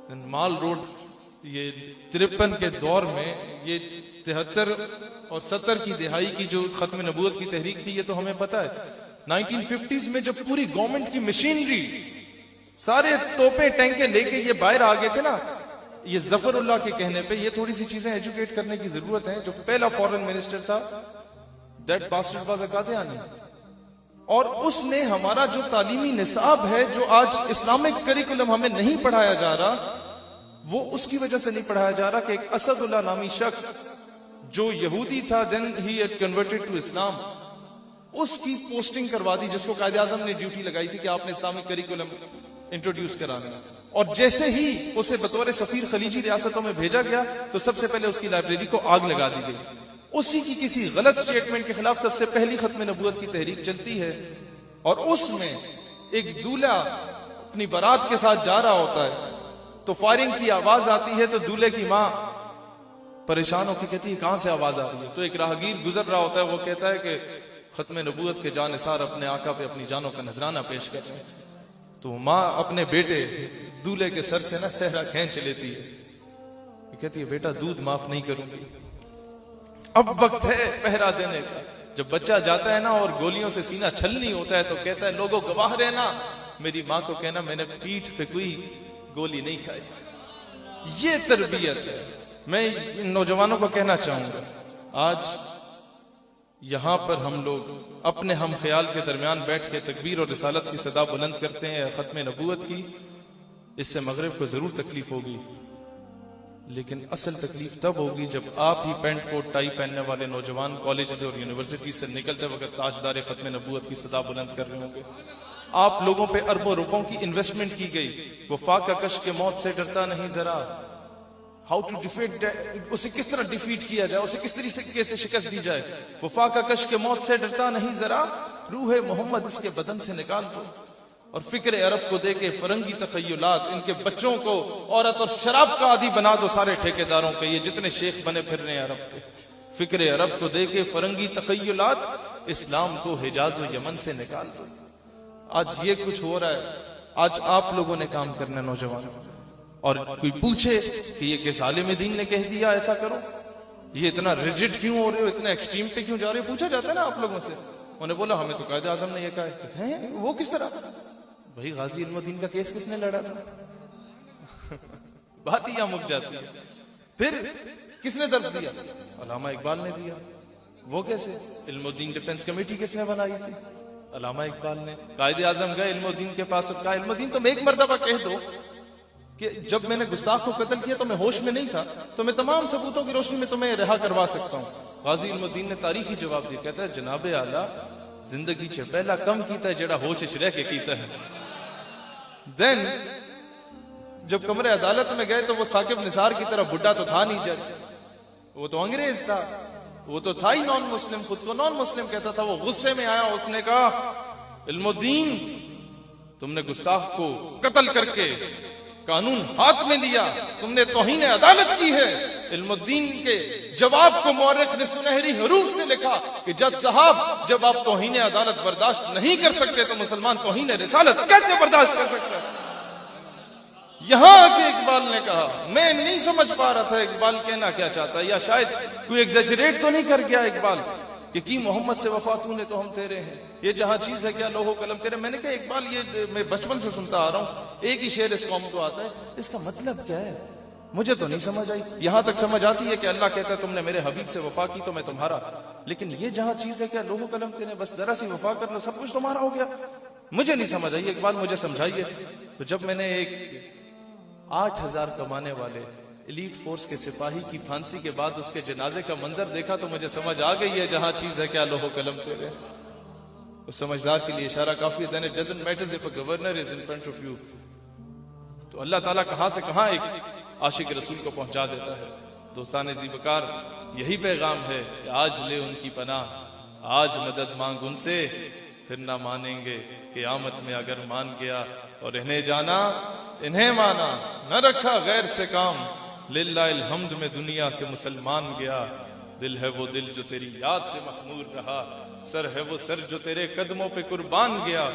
مال road یہ 53 کے دور میں یہ 73 اور 70 کی دہائی کی جو ختم نبوت کی تحریک تھی یہ تو ہمیں پتا ہے. 1950s میں جب پوری گورنمنٹ کی مشینری سارے توپیں ٹینکیں لے کے یہ باہر آ گئے تھے نا, یہ ظفر اللہ کے کہنے پہ یہ تھوڑی سی چیزیں ایجوکیٹ کرنے کی ضرورت ہے. جو پہلا فورن منسٹر تھا that bastard was a Qadiani, اور اس نے ہمارا جو تعلیمی نصاب ہے جو آج اسلامک کریکولم ہمیں نہیں پڑھایا جا رہا, وہ اس کی وجہ سے نہیں پڑھایا جا رہا کہ ایک اسد اللہ نامی شخص جو یہودی تھا then he had converted to Islam, اس کی پوسٹنگ کروا دی, جس کو قائد اعظم نے ڈیوٹی لگائی تھی کہ آپ نے اسلامک کریکولم انٹروڈیوس کرانا. اور جیسے ہی اسے بطور سفیر خلیجی ریاستوں میں بھیجا گیا تو سب سے پہلے اس کی لائبریری کو آگ لگا دی گئی. اسی کی کسی غلط سٹیٹمنٹ کے خلاف سب سے پہلی ختم نبوت کی تحریک چلتی ہے, اور اس میں ایک دولہا اپنی بارات کے ساتھ جا رہا ہوتا ہے تو فائرنگ کی آواز آتی ہے, تو دولہے کی ماں پریشان ہو کے کہتی ہے کہاں سے آواز آ رہی ہے. تو ایک راہگیر گزر رہا ہوتا ہے, وہ کہتا ہے کہ ختم نبوت کے جانثار اپنے آقا پہ اپنی جانوں کا نذرانہ پیش کر رہے ہیں. تو ماں اپنے بیٹے دولہے کے سر سے نا صحرا کھینچ لیتی ہے, کہتی ہے بیٹا دودھ معاف نہیں کروں گی, اب وقت ہے پہرا دینے کا. جب بچہ جاتا ہے نا اور گولیوں سے سینہ چھلنی ہوتا ہے تو کہتا ہے لوگوں گواہ رہنا, میری ماں کو کہنا میں نے پیٹھ پہ کوئی گولی نہیں کھائی. یہ تربیت ہے. میں ان نوجوانوں کو کہنا چاہوں گا, آج یہاں پر ہم لوگ اپنے ہم خیال کے درمیان بیٹھ کے تکبیر اور رسالت کی صدا بلند کرتے ہیں ختم نبوت کی. اس سے مغرب کو ضرور تکلیف ہوگی, لیکن اصل تکلیف تب ہوگی جب آپ ہی پینٹ کوٹ ٹائی پہننے والے نوجوان کالجز اور یونیورسٹیز سے نکلتے وقت تاجدار ختم نبوت کی صدا بلند کر رہے ہوں گے. آپ لوگوں پہ اربوں روپوں کی انویسٹمنٹ کی گئی, وفاق کا کش کے موت سے ڈرتا نہیں ذرا. ہاؤ ٹو ڈیفیٹ, اسے کس طرح ڈیفیٹ کیا جائے, اسے کس طریقے سے شکست دی جائے. وفاق کا کش کے موت سے ڈرتا نہیں ذرا, روح محمد اس کے بدن سے نکال دو, اور فکر عرب کو دے کے فرنگی تخیلات, ان کے بچوں کو عورت اور شراب کا عادی بنا دو سارے ٹھیکیداروں کے, یہ جتنے شیخ بنے پھر رہے ہیں عرب کے. فکر عرب کو دے کے فرنگی تخیلات, اسلام کو حجاز و یمن سے نکال دو. آج یہ کچھ ہو رہا ہے. آج آپ لوگوں نے کام کرنا نوجوان, اور کوئی پوچھے کہ یہ کس عالم دین نے کہہ دیا ایسا کرو, یہ اتنا ریجڈ کیوں ہو رہے ہو, اتنا ایکسٹریم پہ کیوں جا رہے ہو, پوچھا جاتا ہے نا آپ لوگوں سے. انہوں نے بولا ہمیں تو قائد اعظم نے یہ کہا ہے. وہ کس طرح بھائی, غازی علم الدین کا کیس کس نے لڑا تھا؟ بات ہی یہاں مک جاتی ہے. پھر کس نے درس دیا؟ علامہ اقبال نے دیا. وہ کیسے؟ علم الدین ڈیفنس کمیٹی کس نے بنائی تھی؟ علامہ اقبال نے. قائد اعظم گئے علم الدین کے پاس اور کہا علم الدین تم ایک مرتبہ کہہ دو کہ جب میں نے گستاخ کو قتل کیا تو میں ہوش میں نہیں تھا, تو میں تمام ثبوتوں کی روشنی میں تمہیں رہا کروا سکتا ہوں. غازی علم الدین نے تاریخی جواب دیا, کہتا ہے جناب اعلیٰ زندگی چ پہلا کم کیتا ہے جڑا ہوش وچ رہ کے کیتا ہے. دین جب کمرے عدالت میں گئے تو وہ ثاقب نثار کی طرح بڈھا تو تھا نہیں جج, وہ تو انگریز تھا, وہ تو تھا ہی نان مسلم, خود کو نان مسلم کہتا تھا. وہ غصے میں آیا, اس نے کہا علم الدین تم نے گستاخ کو قتل کر کے قانون ہاتھ میں لیا, تم نے توہین عدالت کی ہے. علم الدین کے جواب کو مورخ نے سنہری حروف سے لکھا کہ جج صاحب جب آپ توہین عدالت برداشت نہیں کر سکتے تو مسلمان توہین رسالت کیسے برداشت کر سکتا ہے. یہاں آ کے اقبال نے کہا, میں نہیں سمجھ پا رہا تھا اقبال کہنا کیا چاہتا ہے, یا شاید کوئی ایگزیجریٹ تو نہیں کر گیا اقبال کہ کی محمد سے وفا تو نے تو ہم تیرے ہیں, یہ جہاں چیز ہے کیا لوح و قلم تیرے. میں نے کہا اقبال یہ میں بچپن سے سنتا آ رہا ہوں, ایک ہی شعر اس قوم کو آتا ہے, اس کا مطلب کیا ہے مجھے تو نہیں سمجھ آئی. یہاں تک سمجھ آتی ہے کہ اللہ کہتا ہے تم نے میرے حبیب سے وفا کی تو میں تمہارا, لیکن یہ جہاں چیز ہے کیا لوح و قلم تیرے, بس ذرا سی وفا کر لو سب کچھ تمہارا ہو گیا. مجھے نہیں سمجھ آئی اقبال, مجھے سمجھائیے. تو جب میں نے ایک 8,000 کمانے والے ایلیٹ فورس کے سپاہی کی پھانسی کے بعد اس کے جنازے کا منظر دیکھا تو مجھے سمجھ آ گئی ہے جہاں چیز ہے کیا لوح و قلم تیرے. اس سمجھدار کے لیے اشارہ کافی ہے. Then it doesn't matter if a governor is in front of you. تو اللہ تعالیٰ کہاں سے کہاں ایک عاشق رسول کو پہنچا دیتا ہے. دوستان ذی وقار یہی پیغام ہے کہ آج لے ان کی پناہ, آج مدد مانگ ان سے, پھر نہ مانیں گے قیامت میں اگر مان گیا. اور انہیں جانا انہیں مانا, نہ رکھا غیر سے کام, للہ الحمد میں دنیا سے مسلمان گیا. دل ہے وہ دل جو تیری یاد سے مخمور رہا, سر ہے وہ سر جو تیرے قدموں پہ قربان گیا.